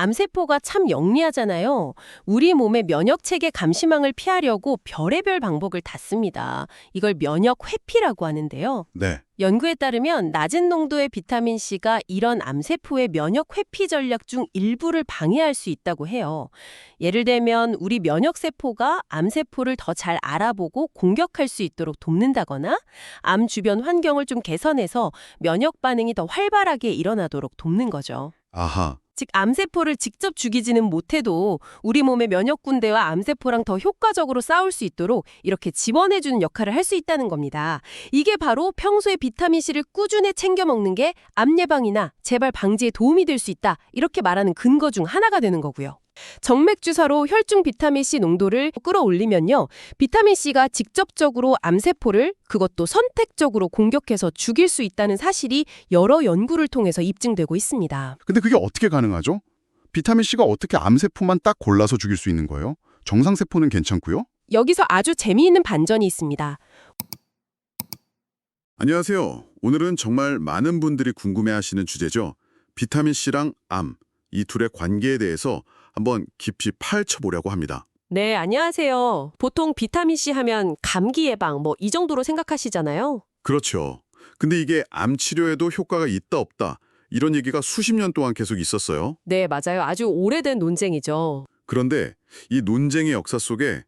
암세포가 참 영리하잖아요. 우리 몸의 면역체계 감시망을 피하려고 별의별 방법을 다 씁니다. 이걸 면역 회피라고 하는데요. 네. 연구에 따르면 낮은 농도의 비타민C가 이런 암세포의 면역 회피 전략 중 일부를 방해할 수 있다고 해요. 예를 들면 우리 면역세포가 암세포를 더 잘 알아보고 공격할 수 있도록 돕는다거나 암 주변 환경을 좀 개선해서 면역 반응이 더 활발하게 일어나도록 돕는 거죠. 아하. 즉 암세포를 직접 죽이지는 못해도 우리 몸의 면역군대와 암세포랑 더 효과적으로 싸울 수 있도록 이렇게 지원해주는 역할을 할 수 있다는 겁니다. 이게 바로 평소에 비타민C를 꾸준히 챙겨 먹는 게 암 예방이나 재발 방지에 도움이 될 수 있다. 이렇게 말하는 근거 중 하나가 되는 거고요. 정맥주사로 혈중 비타민C 농도를 끌어올리면요. 비타민C가 직접적으로 암세포를 그것도 선택적으로 공격해서 죽일 수 있다는 사실이 여러 연구를 통해서 입증되고 있습니다. 근데 그게 어떻게 가능하죠? 비타민C가 어떻게 암세포만 딱 골라서 죽일 수 있는 거예요? 정상세포는 괜찮고요? 여기서 아주 재미있는 반전이 있습니다. 안녕하세요. 오늘은 정말 많은 분들이 궁금해하시는 주제죠. 비타민C랑 암, 이 둘의 관계에 대해서 한번 깊이 파헤쳐보려고 합니다. 네, 안녕하세요. 보통 비타민C 하면 감기 예방 이 정도로 생각하시잖아요. 그렇죠. 근데 이게 암 치료에도 효과가 있다 없다 이런 얘기가 수십 년 동안 계속 있었어요. 네, 맞아요. 아주 오래된 논쟁이죠. 그런데 이 논쟁의 역사 속에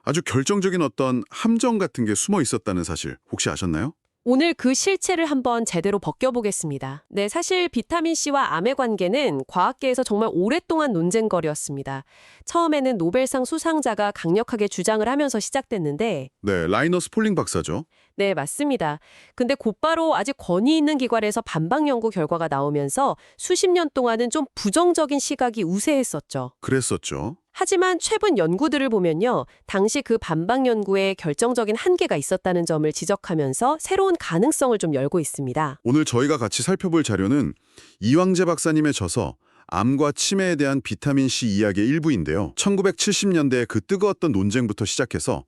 아주 결정적인 어떤 함정 같은 게 숨어 있었다는 사실 혹시 아셨나요? 오늘 그 실체를 한번 제대로 벗겨보겠습니다. 네, 사실 비타민C와 암의 관계는 과학계에서 정말 오랫동안 논쟁거리였습니다. 처음에는 노벨상 수상자가 강력하게 주장을 하면서 시작됐는데 네, 라이너스 폴링 박사죠. 네, 맞습니다. 근데 곧바로 아직 권위 있는 기관에서 반박 연구 결과가 나오면서 수십 년 동안은 좀 부정적인 시각이 우세했었죠. 그랬었죠. 하지만 최근 연구들을 보면요. 당시 그 반박 연구에 결정적인 한계가 있었다는 점을 지적하면서 새로운 가능성을 좀 열고 있습니다. 오늘 저희가 같이 살펴볼 자료는 이왕재 박사님의 저서 암과 치매에 대한 비타민C 이야기의 일부인데요. 1970년대의 그 뜨거웠던 논쟁부터 시작해서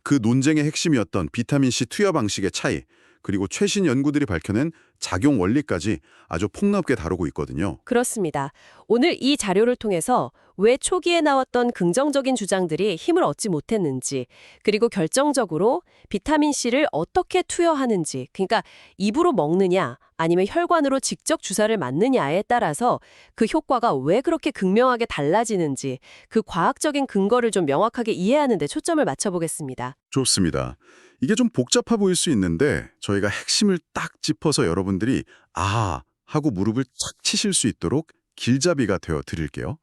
그 논쟁의 핵심이었던 비타민C 투여 방식의 차이, 그리고 최신 연구들이 밝혀낸 작용 원리까지 아주 폭넓게 다루고 있거든요. 그렇습니다. 오늘 이 자료를 통해서 왜 초기에 나왔던 긍정적인 주장들이 힘을 얻지 못했는지, 그리고 결정적으로 비타민C를 어떻게 투여하는지, 그러니까 입으로 먹느냐 아니면 혈관으로 직접 주사를 맞느냐에 따라서 그 효과가 왜 그렇게 극명하게 달라지는지 그 과학적인 근거를 좀 명확하게 이해하는 데 초점을 맞춰보겠습니다. 좋습니다. 이게 좀 복잡해 보일 수 있는데 저희가 핵심을 딱 짚어서 여러분들이 아하 하고 무릎을 착 치실 수 있도록 길잡이가 되어 드릴게요.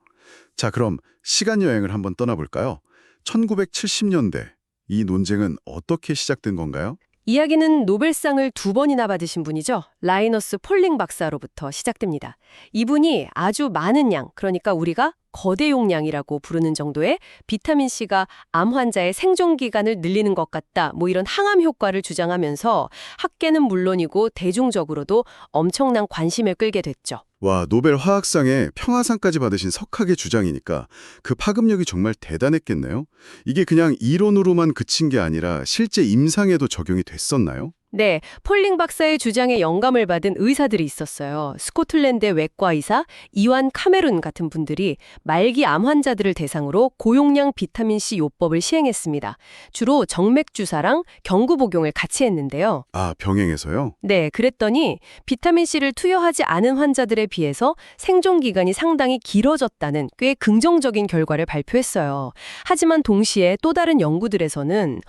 자, 그럼 시간 여행을 한번 떠나볼까요? 1970년대 이 논쟁은 어떻게 시작된 건가요? 이야기는 노벨상을 2번이나 받으신 분이죠. 라이너스 폴링 박사로부터 시작됩니다. 이분이 아주 많은 양, 그러니까 우리가 거대 용량이라고 부르는 정도의 비타민C가 암 환자의 생존 기간을 늘리는 것 같다, 이런 항암 효과를 주장하면서 학계는 물론이고 대중적으로도 엄청난 관심을 끌게 됐죠. 와, 노벨 화학상에 평화상까지 받으신 석학의 주장이니까 그 파급력이 정말 대단했겠네요. 이게 그냥 이론으로만 그친 게 아니라 실제 임상에도 적용이 됐었나요? 네, 폴링 박사의 주장에 영감을 받은 의사들이 있었어요. 스코틀랜드의 외과 의사 이완 카메룬 같은 분들이 말기 암 환자들을 대상으로 고용량 비타민C 요법을 시행했습니다. 주로 정맥 주사랑 경구 복용을 같이 했는데요. 아, 병행해서요? 네, 그랬더니 비타민C를 투여하지 않은 환자들에 비해서 생존 기간이 상당히 길어졌다는 꽤 긍정적인 결과를 발표했어요. 하지만 동시에 또 다른 연구들에서는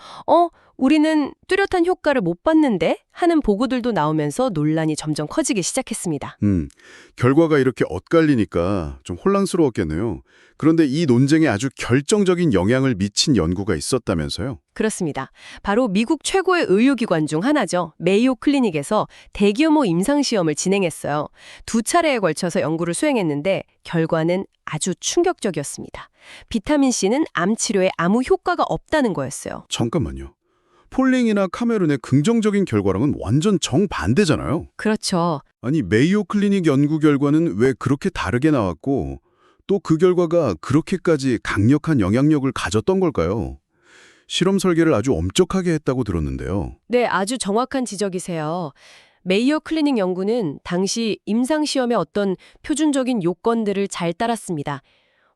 우리는 뚜렷한 효과를 못 봤는데 하는 보고들도 나오면서 논란이 점점 커지기 시작했습니다. 결과가 이렇게 엇갈리니까 좀 혼란스러웠겠네요. 그런데 이 논쟁에 아주 결정적인 영향을 미친 연구가 있었다면서요? 그렇습니다. 바로 미국 최고의 의료기관 중 하나죠. 메이오 클리닉에서 대규모 임상시험을 진행했어요. 2차례에 걸쳐서 연구를 수행했는데 결과는 아주 충격적이었습니다. 비타민C는 암 치료에 아무 효과가 없다는 거였어요. 잠깐만요. 폴링이나 카메룬의 긍정적인 결과랑은 완전 정반대잖아요. 그렇죠. 아니, 메이오 클리닉 연구 결과는 왜 그렇게 다르게 나왔고 또 그 결과가 그렇게까지 강력한 영향력을 가졌던 걸까요? 실험 설계를 아주 엄격하게 했다고 들었는데요. 네, 아주 정확한 지적이세요. 메이오 클리닉 연구는 당시 임상시험의 어떤 표준적인 요건들을 잘 따랐습니다.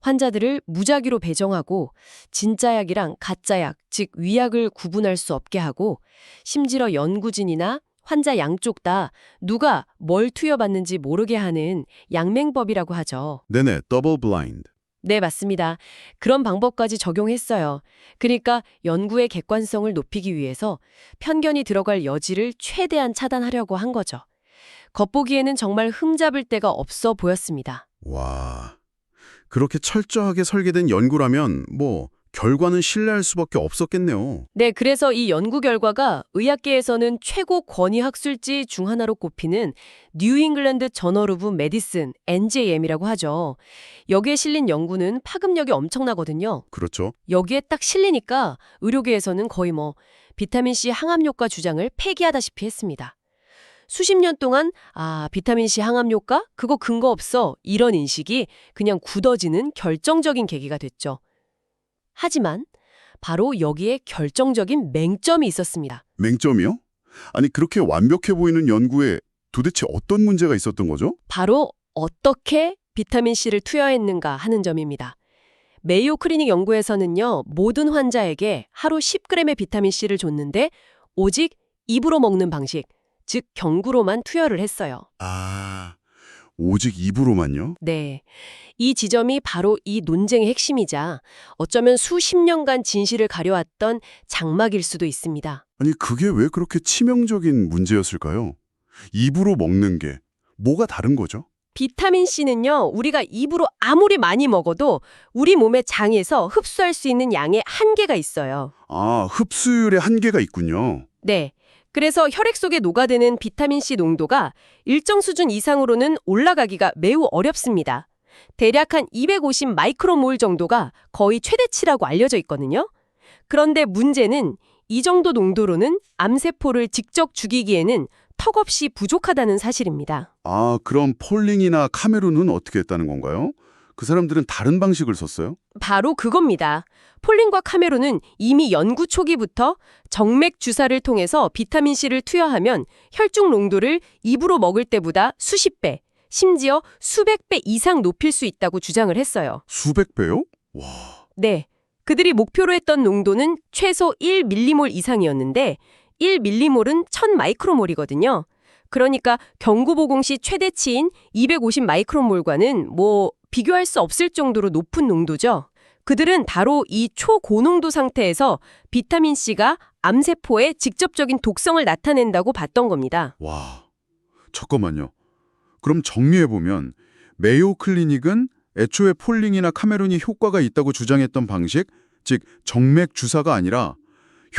환자들을 무작위로 배정하고 진짜 약이랑 가짜 약, 즉 위약을 구분할 수 없게 하고 심지어 연구진이나 환자 양쪽 다 누가 뭘 투여받는지 모르게 하는 양맹법이라고 하죠. 네네, 더블 블라인드. 네, 맞습니다. 그런 방법까지 적용했어요. 그러니까 연구의 객관성을 높이기 위해서 편견이 들어갈 여지를 최대한 차단하려고 한 거죠. 겉보기에는 정말 흠잡을 데가 없어 보였습니다. 와, 그렇게 철저하게 설계된 연구라면 결과는 신뢰할 수밖에 없었겠네요. 네, 그래서 이 연구 결과가 의학계에서는 최고 권위 학술지 중 하나로 꼽히는 뉴 잉글랜드 저널 오브 메디슨, NJM이라고 하죠. 여기에 실린 연구는 파급력이 엄청나거든요. 그렇죠. 여기에 딱 실리니까 의료계에서는 거의 비타민C 항암 효과 주장을 폐기하다시피 했습니다. 수십 년 동안 비타민C 항암 효과? 그거 근거 없어. 이런 인식이 그냥 굳어지는 결정적인 계기가 됐죠. 하지만 바로 여기에 결정적인 맹점이 있었습니다. 맹점이요? 아니, 그렇게 완벽해 보이는 연구에 도대체 어떤 문제가 있었던 거죠? 바로 어떻게 비타민C를 투여했는가 하는 점입니다. 메이오 클리닉 연구에서는요, 모든 환자에게 하루 10g의 비타민C를 줬는데 오직 입으로 먹는 방식, 즉 경구로만 투여를 했어요. 오직 입으로만요? 네. 이 지점이 바로 이 논쟁의 핵심이자 어쩌면 수십 년간 진실을 가려왔던 장막일 수도 있습니다. 아니, 그게 왜 그렇게 치명적인 문제였을까요? 입으로 먹는 게 뭐가 다른 거죠? 비타민C는요, 우리가 입으로 아무리 많이 먹어도 우리 몸의 장에서 흡수할 수 있는 양의 한계가 있어요. 흡수율의 한계가 있군요. 네. 그래서 혈액 속에 녹아드는 비타민C 농도가 일정 수준 이상으로는 올라가기가 매우 어렵습니다. 대략 한 250 마이크로몰 정도가 거의 최대치라고 알려져 있거든요. 그런데 문제는 이 정도 농도로는 암세포를 직접 죽이기에는 턱없이 부족하다는 사실입니다. 그럼 폴링이나 카메룬은 어떻게 했다는 건가요? 그 사람들은 다른 방식을 썼어요? 바로 그겁니다. 폴린과 카메론은 이미 연구 초기부터 정맥 주사를 통해서 비타민C를 투여하면 혈중 농도를 입으로 먹을 때보다 수십 배, 심지어 수백 배 이상 높일 수 있다고 주장을 했어요. 수백 배요? 와. 네. 그들이 목표로 했던 농도는 최소 1밀리몰 이상이었는데 1밀리몰은 1000 마이크로몰이거든요. 그러니까 경구보공 시 최대치인 250 마이크로몰과는 비교할 수 없을 정도로 높은 농도죠. 그들은 바로 이 초고농도 상태에서 비타민C가 암세포에 직접적인 독성을 나타낸다고 봤던 겁니다. 와, 잠깐만요. 그럼 정리해보면 메이오 클리닉은 애초에 폴링이나 카메론이 효과가 있다고 주장했던 방식, 즉 정맥 주사가 아니라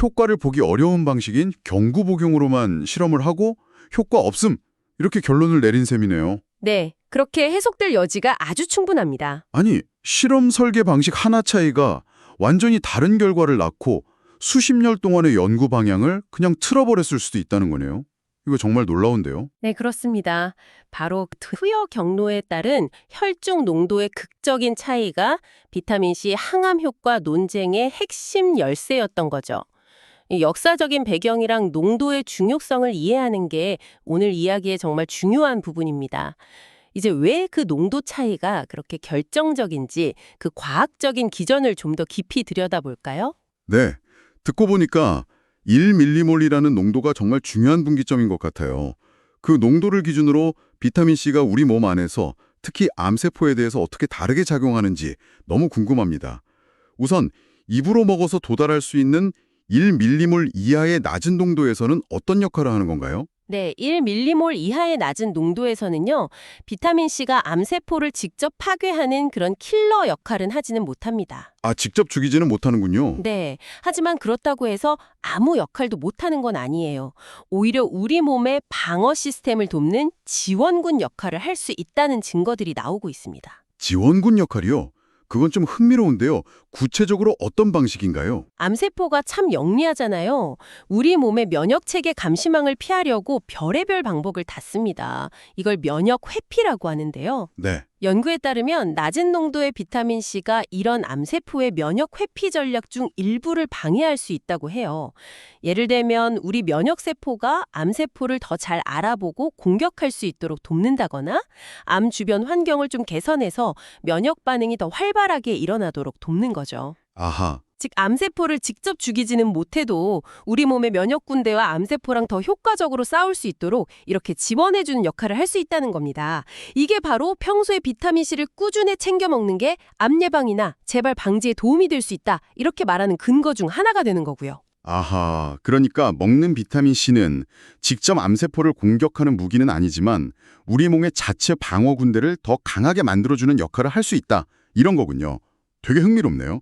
효과를 보기 어려운 방식인 경구 복용으로만 실험을 하고 효과 없음, 이렇게 결론을 내린 셈이네요. 네, 그렇게 해석될 여지가 아주 충분합니다. 아니, 실험 설계 방식 하나 차이가 완전히 다른 결과를 낳고 수십 년 동안의 연구 방향을 그냥 틀어버렸을 수도 있다는 거네요. 이거 정말 놀라운데요. 네, 그렇습니다. 바로 투여 경로에 따른 혈중 농도의 극적인 차이가 비타민C 항암 효과 논쟁의 핵심 열쇠였던 거죠. 이 역사적인 배경이랑 농도의 중요성을 이해하는 게 오늘 이야기의 정말 중요한 부분입니다. 이제 왜 그 농도 차이가 그렇게 결정적인지 그 과학적인 기전을 좀 더 깊이 들여다볼까요? 네, 듣고 보니까 1밀리몰이라는 농도가 정말 중요한 분기점인 것 같아요. 그 농도를 기준으로 비타민C가 우리 몸 안에서 특히 암세포에 대해서 어떻게 다르게 작용하는지 너무 궁금합니다. 우선 입으로 먹어서 도달할 수 있는 1밀리몰 이하의 낮은 농도에서는 어떤 역할을 하는 건가요? 네, 1밀리몰 이하의 낮은 농도에서는요, 비타민C가 암세포를 직접 파괴하는 그런 킬러 역할은 하지는 못합니다. 직접 죽이지는 못하는군요. 네, 하지만 그렇다고 해서 아무 역할도 못하는 건 아니에요. 오히려 우리 몸의 방어 시스템을 돕는 지원군 역할을 할 수 있다는 증거들이 나오고 있습니다. 지원군 역할이요? 그건 좀 흥미로운데요. 구체적으로 어떤 방식인가요? 암세포가 참 영리하잖아요. 우리 몸의 면역체계 감시망을 피하려고 별의별 방법을 다 씁니다. 이걸 면역 회피라고 하는데요. 네. 연구에 따르면 낮은 농도의 비타민C가 이런 암세포의 면역 회피 전략 중 일부를 방해할 수 있다고 해요. 예를 들면 우리 면역세포가 암세포를 더 잘 알아보고 공격할 수 있도록 돕는다거나 암 주변 환경을 좀 개선해서 면역 반응이 더 활발하게 일어나도록 돕는 거죠. 아하, 즉 암세포를 직접 죽이지는 못해도 우리 몸의 면역군대와 암세포랑 더 효과적으로 싸울 수 있도록 이렇게 지원해주는 역할을 할 수 있다는 겁니다. 이게 바로 평소에 비타민C를 꾸준히 챙겨 먹는 게 암 예방이나 재발 방지에 도움이 될 수 있다. 이렇게 말하는 근거 중 하나가 되는 거고요. 아하, 그러니까 먹는 비타민C는 직접 암세포를 공격하는 무기는 아니지만 우리 몸의 자체 방어 군대를 더 강하게 만들어주는 역할을 할 수 있다. 이런 거군요. 되게 흥미롭네요.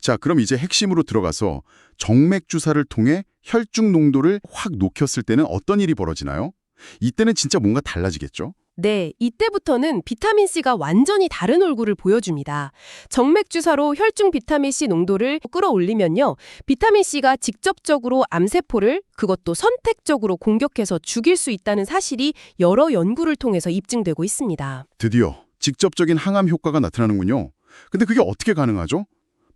자, 그럼 이제 핵심으로 들어가서 정맥 주사를 통해 혈중 농도를 확 높였을 때는 어떤 일이 벌어지나요? 이때는 진짜 뭔가 달라지겠죠? 네, 이때부터는 비타민C가 완전히 다른 얼굴을 보여줍니다. 정맥 주사로 혈중 비타민C 농도를 끌어올리면요. 비타민C가 직접적으로 암세포를 그것도 선택적으로 공격해서 죽일 수 있다는 사실이 여러 연구를 통해서 입증되고 있습니다. 드디어 직접적인 항암 효과가 나타나는군요. 근데 그게 어떻게 가능하죠?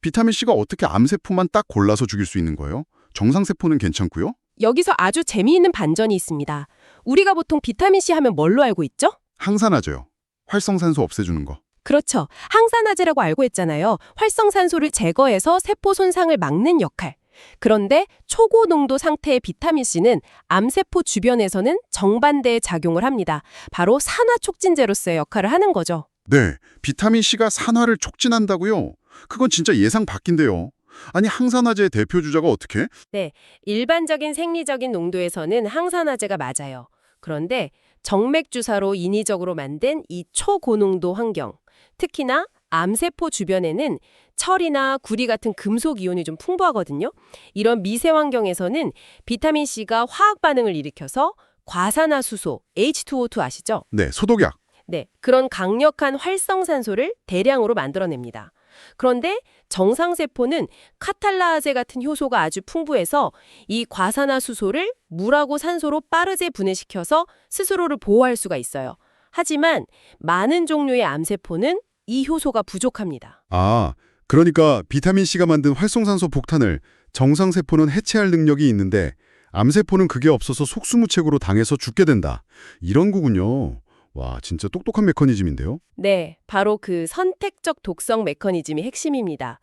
비타민C가 어떻게 암세포만 딱 골라서 죽일 수 있는 거예요? 정상세포는 괜찮고요? 여기서 아주 재미있는 반전이 있습니다. 우리가 보통 비타민C 하면 뭘로 알고 있죠? 항산화제요. 활성산소 없애주는 거. 그렇죠. 항산화제라고 알고 있잖아요. 활성산소를 제거해서 세포 손상을 막는 역할. 그런데 초고농도 상태의 비타민C는 암세포 주변에서는 정반대의 작용을 합니다. 바로 산화 촉진제로서의 역할을 하는 거죠. 네, 비타민C가 산화를 촉진한다고요? 그건 진짜 예상 밖인데요. 아니, 항산화제의 대표 주자가 어떻게? 네, 일반적인 생리적인 농도에서는 항산화제가 맞아요. 그런데 정맥 주사로 인위적으로 만든 이 초고농도 환경, 특히나 암세포 주변에는 철이나 구리 같은 금속 이온이 좀 풍부하거든요. 이런 미세 환경에서는 비타민C가 화학 반응을 일으켜서 과산화수소, H2O2 아시죠? 네, 소독약. 네, 그런 강력한 활성산소를 대량으로 만들어냅니다. 그런데 정상세포는 카탈라아제 같은 효소가 아주 풍부해서 이 과산화수소를 물하고 산소로 빠르게 분해시켜서 스스로를 보호할 수가 있어요. 하지만 많은 종류의 암세포는 이 효소가 부족합니다. 아, 그러니까 비타민C가 만든 활성산소 폭탄을 정상세포는 해체할 능력이 있는데 암세포는 그게 없어서 속수무책으로 당해서 죽게 된다. 이런 거군요. 와, 진짜 똑똑한 메커니즘인데요? 네, 바로 그 선택적 독성 메커니즘이 핵심입니다.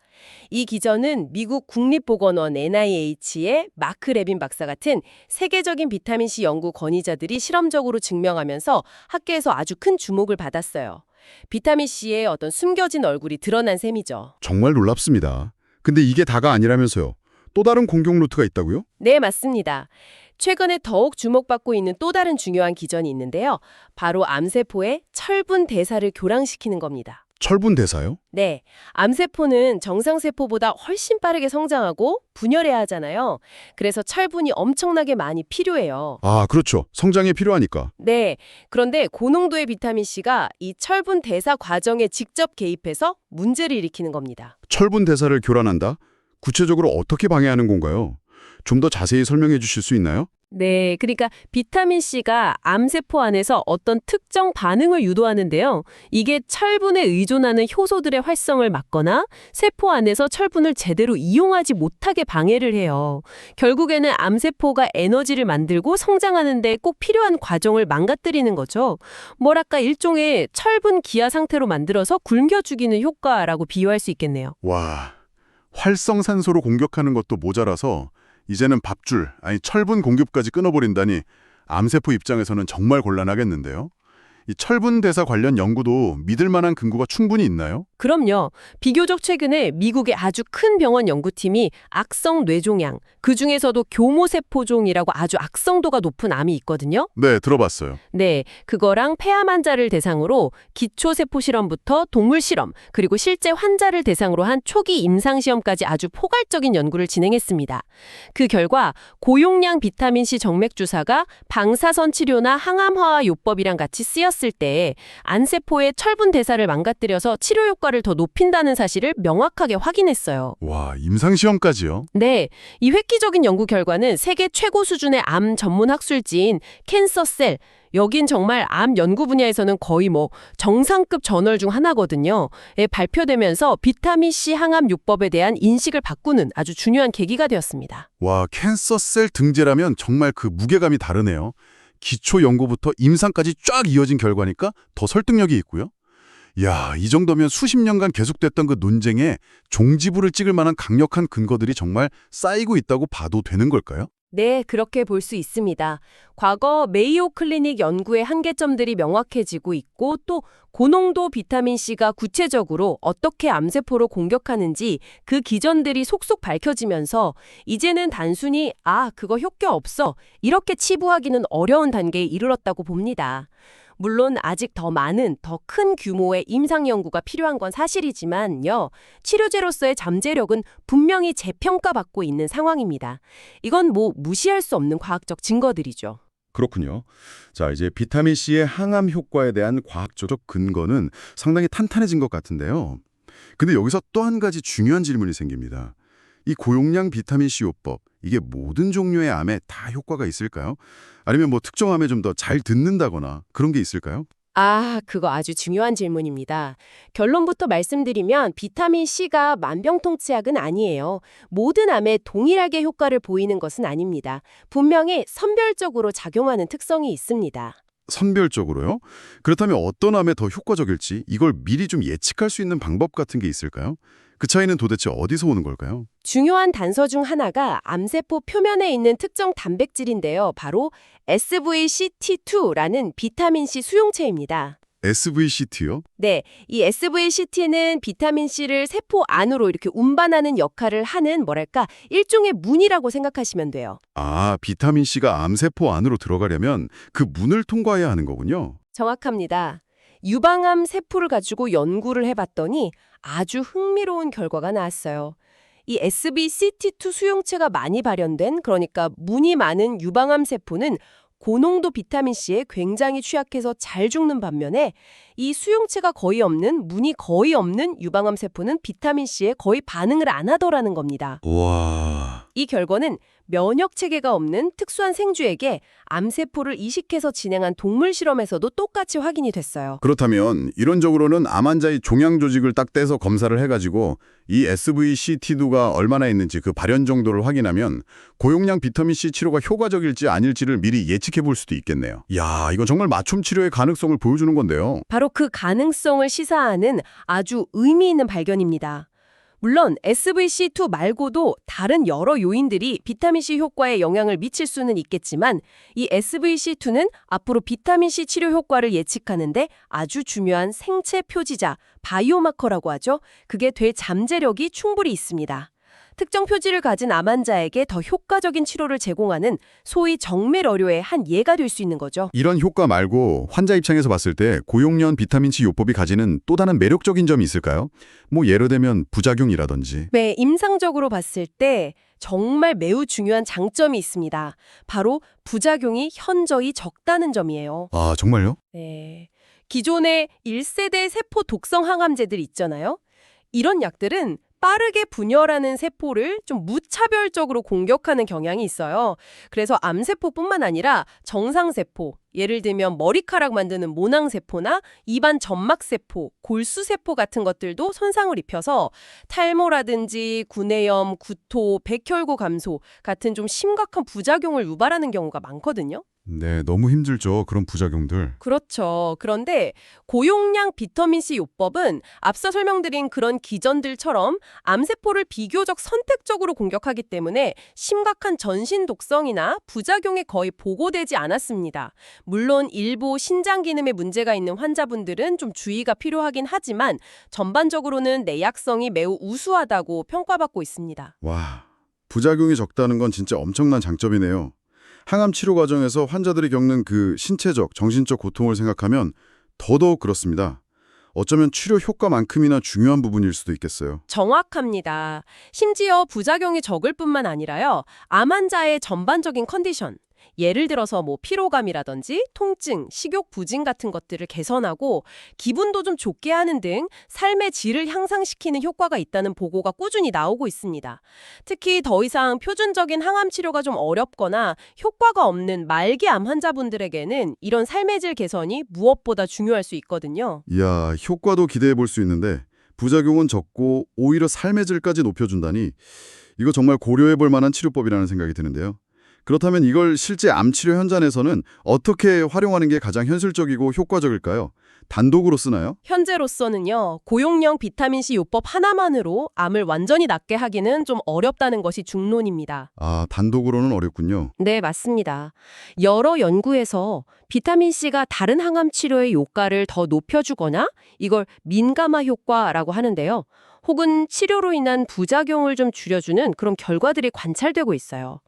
이 기전은 미국 국립보건원 NIH의 마크 레빈 박사 같은 세계적인 비타민C 연구 권위자들이 실험적으로 증명하면서 학계에서 아주 큰 주목을 받았어요. 비타민C의 어떤 숨겨진 얼굴이 드러난 셈이죠. 정말 놀랍습니다. 근데 이게 다가 아니라면서요. 또 다른 공격 루트가 있다고요? 네, 맞습니다. 최근에 더욱 주목받고 있는 또 다른 중요한 기전이 있는데요. 바로 암세포의 철분 대사를 교란시키는 겁니다. 철분 대사요? 네, 암세포는 정상세포보다 훨씬 빠르게 성장하고 분열해야 하잖아요. 그래서 철분이 엄청나게 많이 필요해요. 아, 그렇죠. 성장에 필요하니까. 네, 그런데 고농도의 비타민C가 이 철분 대사 과정에 직접 개입해서 문제를 일으키는 겁니다. 철분 대사를 교란한다? 구체적으로 어떻게 방해하는 건가요? 좀 더 자세히 설명해 주실 수 있나요? 네, 그러니까 비타민C가 암세포 안에서 어떤 특정 반응을 유도하는데요. 이게 철분에 의존하는 효소들의 활성을 막거나 세포 안에서 철분을 제대로 이용하지 못하게 방해를 해요. 결국에는 암세포가 에너지를 만들고 성장하는 데 꼭 필요한 과정을 망가뜨리는 거죠. 뭐랄까 일종의 철분 기아 상태로 만들어서 굶겨 죽이는 효과라고 비유할 수 있겠네요. 와, 활성산소로 공격하는 것도 모자라서 이제는 밥줄, 아니 철분 공급까지 끊어버린다니 암세포 입장에서는 정말 곤란하겠는데요. 이 철분 대사 관련 연구도 믿을 만한 근거가 충분히 있나요? 그럼요. 비교적 최근에 미국의 아주 큰 병원 연구팀이 악성 뇌종양, 그중에서도 교모세포종이라고 아주 악성도가 높은 암이 있거든요. 네, 들어봤어요. 네, 그거랑 폐암 환자를 대상으로 기초세포 실험부터 동물 실험, 그리고 실제 환자를 대상으로 한 초기 임상시험까지 아주 포괄적인 연구를 진행했습니다. 그 결과 고용량 비타민C 정맥 주사가 방사선 치료나 항암화화 요법이랑 같이 쓰였을 때 안세포의 철분 대사를 망가뜨려서 치료 효과를 더 높인다는 사실을 명확하게 확인했어요. 와, 임상시험까지요? 네, 이 획기적인 연구 결과는 세계 최고 수준의 암 전문 학술지인 캔서셀, 여긴 정말 암 연구 분야에서는 거의 정상급 저널 중 하나거든요. 발표되면서 비타민C 항암요법에 대한 인식을 바꾸는 아주 중요한 계기가 되었습니다. 와, 캔서셀 등재라면 정말 그 무게감이 다르네요. 기초 연구부터 임상까지 쫙 이어진 결과니까 더 설득력이 있고요. 야, 이 정도면 수십 년간 계속됐던 그 논쟁에 종지부를 찍을 만한 강력한 근거들이 정말 쌓이고 있다고 봐도 되는 걸까요? 네, 그렇게 볼 수 있습니다. 과거 메이오 클리닉 연구의 한계점들이 명확해지고 있고 또 고농도 비타민C가 구체적으로 어떻게 암세포를 공격하는지 그 기전들이 속속 밝혀지면서 이제는 단순히 그거 효과 없어 이렇게 치부하기는 어려운 단계에 이르렀다고 봅니다. 물론 아직 더 많은, 더 큰 규모의 임상 연구가 필요한 건 사실이지만요. 치료제로서의 잠재력은 분명히 재평가받고 있는 상황입니다. 이건 무시할 수 없는 과학적 증거들이죠. 그렇군요. 자, 이제 비타민C의 항암 효과에 대한 과학적 근거는 상당히 탄탄해진 것 같은데요. 근데 여기서 또 한 가지 중요한 질문이 생깁니다. 이 고용량 비타민C 요법, 이게 모든 종류의 암에 다 효과가 있을까요? 아니면 특정 암에 좀 더 잘 듣는다거나 그런 게 있을까요? 그거 아주 중요한 질문입니다. 결론부터 말씀드리면 비타민C가 만병통치약은 아니에요. 모든 암에 동일하게 효과를 보이는 것은 아닙니다. 분명히 선별적으로 작용하는 특성이 있습니다. 선별적으로요? 그렇다면 어떤 암에 더 효과적일지 이걸 미리 좀 예측할 수 있는 방법 같은 게 있을까요? 그 차이는 도대체 어디서 오는 걸까요? 중요한 단서 중 하나가 암세포 표면에 있는 특정 단백질인데요. 바로 SVCT2라는 비타민C 수용체입니다. SVCT요? 네, 이 SVCT는 비타민C를 세포 안으로 이렇게 운반하는 역할을 하는 일종의 문이라고 생각하시면 돼요. 비타민C가 암세포 안으로 들어가려면 그 문을 통과해야 하는 거군요. 정확합니다. 유방암 세포를 가지고 연구를 해봤더니 아주 흥미로운 결과가 나왔어요. 이 SBCT2 수용체가 많이 발현된, 그러니까 문이 많은 유방암 세포는 고농도 비타민C에 굉장히 취약해서 잘 죽는 반면에 이 수용체가 거의 없는, 문이 거의 없는 유방암 세포는 비타민C에 거의 반응을 안 하더라는 겁니다. 와... 이 결과는 면역 체계가 없는 특수한 생쥐에게 암세포를 이식해서 진행한 동물 실험에서도 똑같이 확인이 됐어요. 그렇다면 이론적으로는 암 환자의 종양 조직을 딱 떼서 검사를 해가지고 이 SVCT2가 얼마나 있는지 그 발현 정도를 확인하면 고용량 비타민C 치료가 효과적일지 아닐지를 미리 예측해 볼 수도 있겠네요. 야, 이건 정말 맞춤 치료의 가능성을 보여주는 건데요. 바로 그 가능성을 시사하는 아주 의미 있는 발견입니다. 물론 SVC2 말고도 다른 여러 요인들이 비타민C 효과에 영향을 미칠 수는 있겠지만 이 SVC2는 앞으로 비타민C 치료 효과를 예측하는데 아주 중요한 생체 표지자, 바이오마커라고 하죠. 그게 될 잠재력이 충분히 있습니다. 특정 표지를 가진 암 환자에게 더 효과적인 치료를 제공하는 소위 정밀의료의 한 예가 될 수 있는 거죠. 이런 효과 말고 환자 입장에서 봤을 때 고용량 비타민C 요법이 가지는 또 다른 매력적인 점이 있을까요? 예를 들면 부작용이라든지. 네, 임상적으로 봤을 때 정말 매우 중요한 장점이 있습니다. 바로 부작용이 현저히 적다는 점이에요. 아, 정말요? 네. 기존의 1세대 세포 독성 항암제들 있잖아요. 이런 약들은 빠르게 분열하는 세포를 좀 무차별적으로 공격하는 경향이 있어요. 그래서 암세포뿐만 아니라 정상세포, 예를 들면 머리카락 만드는 모낭세포나 입안 점막세포, 골수세포 같은 것들도 손상을 입혀서 탈모라든지 구내염, 구토, 백혈구 감소 같은 좀 심각한 부작용을 유발하는 경우가 많거든요. 네, 너무 힘들죠. 그런 부작용들. 그렇죠. 그런데 고용량 비타민C 요법은 앞서 설명드린 그런 기전들처럼 암세포를 비교적 선택적으로 공격하기 때문에 심각한 전신 독성이나 부작용이 거의 보고되지 않았습니다. 물론 일부 신장 기능에 문제가 있는 환자분들은 좀 주의가 필요하긴 하지만 전반적으로는 내약성이 매우 우수하다고 평가받고 있습니다. 와, 부작용이 적다는 건 진짜 엄청난 장점이네요. 항암 치료 과정에서 환자들이 겪는 그 신체적, 정신적 고통을 생각하면 더더욱 그렇습니다. 어쩌면 치료 효과만큼이나 중요한 부분일 수도 있겠어요. 정확합니다. 심지어 부작용이 적을 뿐만 아니라요. 암 환자의 전반적인 컨디션, 예를 들어서 뭐 피로감이라든지 통증, 식욕 부진 같은 것들을 개선하고 기분도 좀 좋게 하는 등 삶의 질을 향상시키는 효과가 있다는 보고가 꾸준히 나오고 있습니다. 특히 더 이상 표준적인 항암 치료가 좀 어렵거나 효과가 없는 말기 암 환자분들에게는 이런 삶의 질 개선이 무엇보다 중요할 수 있거든요. 이야, 효과도 기대해 볼 수 있는데 부작용은 적고 오히려 삶의 질까지 높여준다니 이거 정말 고려해 볼 만한 치료법이라는 생각이 드는데요. 그렇다면 이걸 실제 암치료 현장에서는 어떻게 활용하는 게 가장 현실적이고 효과적일까요? 단독으로 쓰나요? 현재로서는요, 고용량 비타민C 요법 하나만으로 암을 완전히 낫게 하기는 좀 어렵다는 것이 중론입니다. 아, 단독으로는 어렵군요. 네, 맞습니다. 여러 연구에서 비타민C가 다른 항암 치료의 효과를 더 높여주거나 이걸 민감화 효과라고 하는데요. 혹은 치료로 인한 부작용을 좀 줄여주는 그런 결과들이 관찰되고 있어요.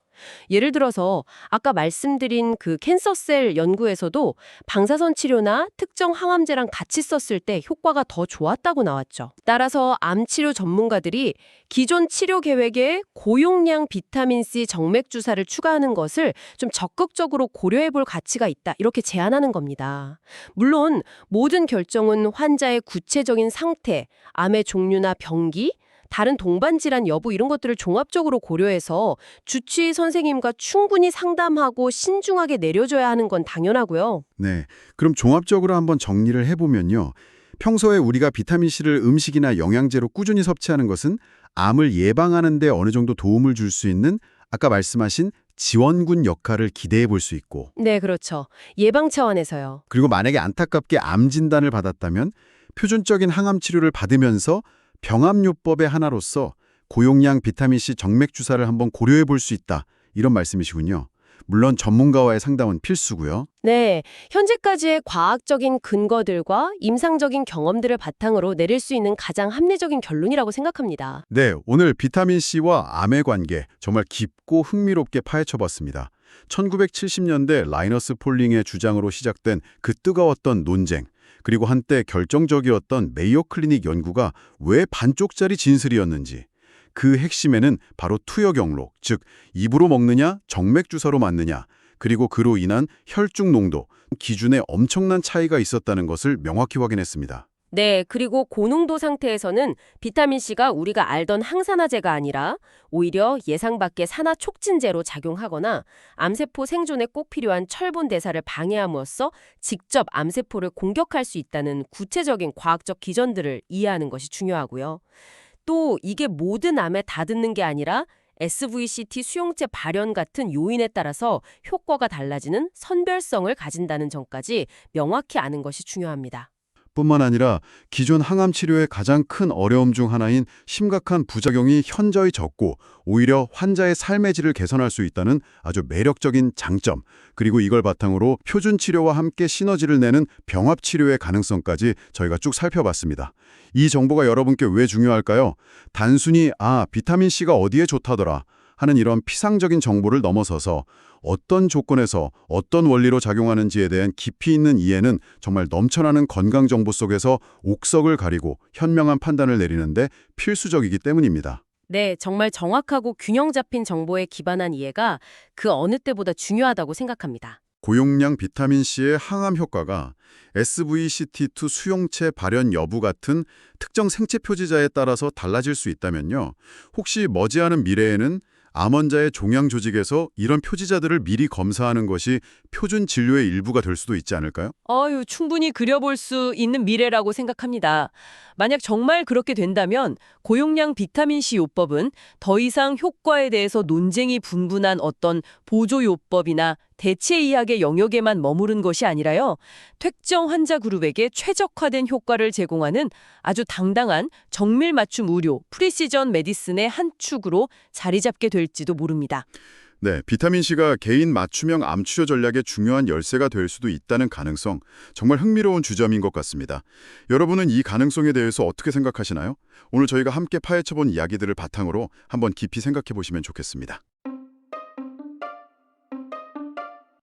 예를 들어서 아까 말씀드린 그 캔서셀 연구에서도 방사선 치료나 특정 항암제랑 같이 썼을 때 효과가 더 좋았다고 나왔죠. 따라서 암 치료 전문가들이 기존 치료 계획에 고용량 비타민C 정맥 주사를 추가하는 것을 좀 적극적으로 고려해 볼 가치가 있다. 이렇게 제안하는 겁니다. 물론 모든 결정은 환자의 구체적인 상태, 암의 종류나 병기, 다른 동반 질환 여부 이런 것들을 종합적으로 고려해서 주치의 선생님과 충분히 상담하고 신중하게 내려줘야 하는 건 당연하고요. 네, 그럼 종합적으로 한번 정리를 해보면요. 평소에 우리가 비타민C를 음식이나 영양제로 꾸준히 섭취하는 것은 암을 예방하는 데 어느 정도 도움을 줄 수 있는 아까 말씀하신 지원군 역할을 기대해 볼 수 있고, 네, 그렇죠. 예방 차원에서요. 그리고 만약에 안타깝게 암 진단을 받았다면 표준적인 항암 치료를 받으면서 병암요법의 하나로서 고용량 비타민C 정맥 주사를 한번 고려해 볼 수 있다. 이런 말씀이시군요. 물론 전문가와의 상담은 필수고요. 네, 현재까지의 과학적인 근거들과 임상적인 경험들을 바탕으로 내릴 수 있는 가장 합리적인 결론이라고 생각합니다. 네, 오늘 비타민C와 암의 관계 정말 깊고 흥미롭게 파헤쳐봤습니다. 1970년대 라이너스 폴링의 주장으로 시작된 그 뜨거웠던 논쟁, 그리고 한때 결정적이었던 메이오 클리닉 연구가 왜 반쪽짜리 진술이었는지, 그 핵심에는 바로 투여 경로, 즉 입으로 먹느냐, 정맥 주사로 맞느냐, 그리고 그로 인한 혈중 농도, 기준에 엄청난 차이가 있었다는 것을 명확히 확인했습니다. 네, 그리고 고농도 상태에서는 비타민C가 우리가 알던 항산화제가 아니라 오히려 예상 밖의 산화 촉진제로 작용하거나 암세포 생존에 꼭 필요한 철분 대사를 방해함으로써 직접 암세포를 공격할 수 있다는 구체적인 과학적 기전들을 이해하는 것이 중요하고요. 또 이게 모든 암에 다 듣는 게 아니라 SVCT 수용체 발현 같은 요인에 따라서 효과가 달라지는 선별성을 가진다는 점까지 명확히 아는 것이 중요합니다. 뿐만 아니라 기존 항암 치료의 가장 큰 어려움 중 하나인 심각한 부작용이 현저히 적고 오히려 환자의 삶의 질을 개선할 수 있다는 아주 매력적인 장점, 그리고 이걸 바탕으로 표준 치료와 함께 시너지를 내는 병합 치료의 가능성까지 저희가 쭉 살펴봤습니다. 이 정보가 여러분께 왜 중요할까요? 단순히 비타민C가 어디에 좋다더라 하는 이런 피상적인 정보를 넘어서서 어떤 조건에서 어떤 원리로 작용하는지에 대한 깊이 있는 이해는 정말 넘쳐나는 건강 정보 속에서 옥석을 가리고 현명한 판단을 내리는데 필수적이기 때문입니다. 네, 정말 정확하고 균형 잡힌 정보에 기반한 이해가 그 어느 때보다 중요하다고 생각합니다. 고용량 비타민C의 항암 효과가 SVCT2 수용체 발현 여부 같은 특정 생체 표지자에 따라서 달라질 수 있다면요. 혹시 머지않은 미래에는 암 환자의 종양 조직에서 이런 표지자들을 미리 검사하는 것이 표준 진료의 일부가 될 수도 있지 않을까요? 충분히 그려볼 수 있는 미래라고 생각합니다. 만약 정말 그렇게 된다면 고용량 비타민C 요법은 더 이상 효과에 대해서 논쟁이 분분한 어떤 보조요법이나 대체의학의 영역에만 머무른 것이 아니라요. 특정 환자 그룹에게 최적화된 효과를 제공하는 아주 당당한 정밀 맞춤 의료, 프리시전 메디슨의 한 축으로 자리 잡게 될지도 모릅니다. 네, 비타민C가 개인 맞춤형 암 치료 전략의 중요한 열쇠가 될 수도 있다는 가능성, 정말 흥미로운 주점인 것 같습니다. 여러분은 이 가능성에 대해서 어떻게 생각하시나요? 오늘 저희가 함께 파헤쳐본 이야기들을 바탕으로 한번 깊이 생각해 보시면 좋겠습니다.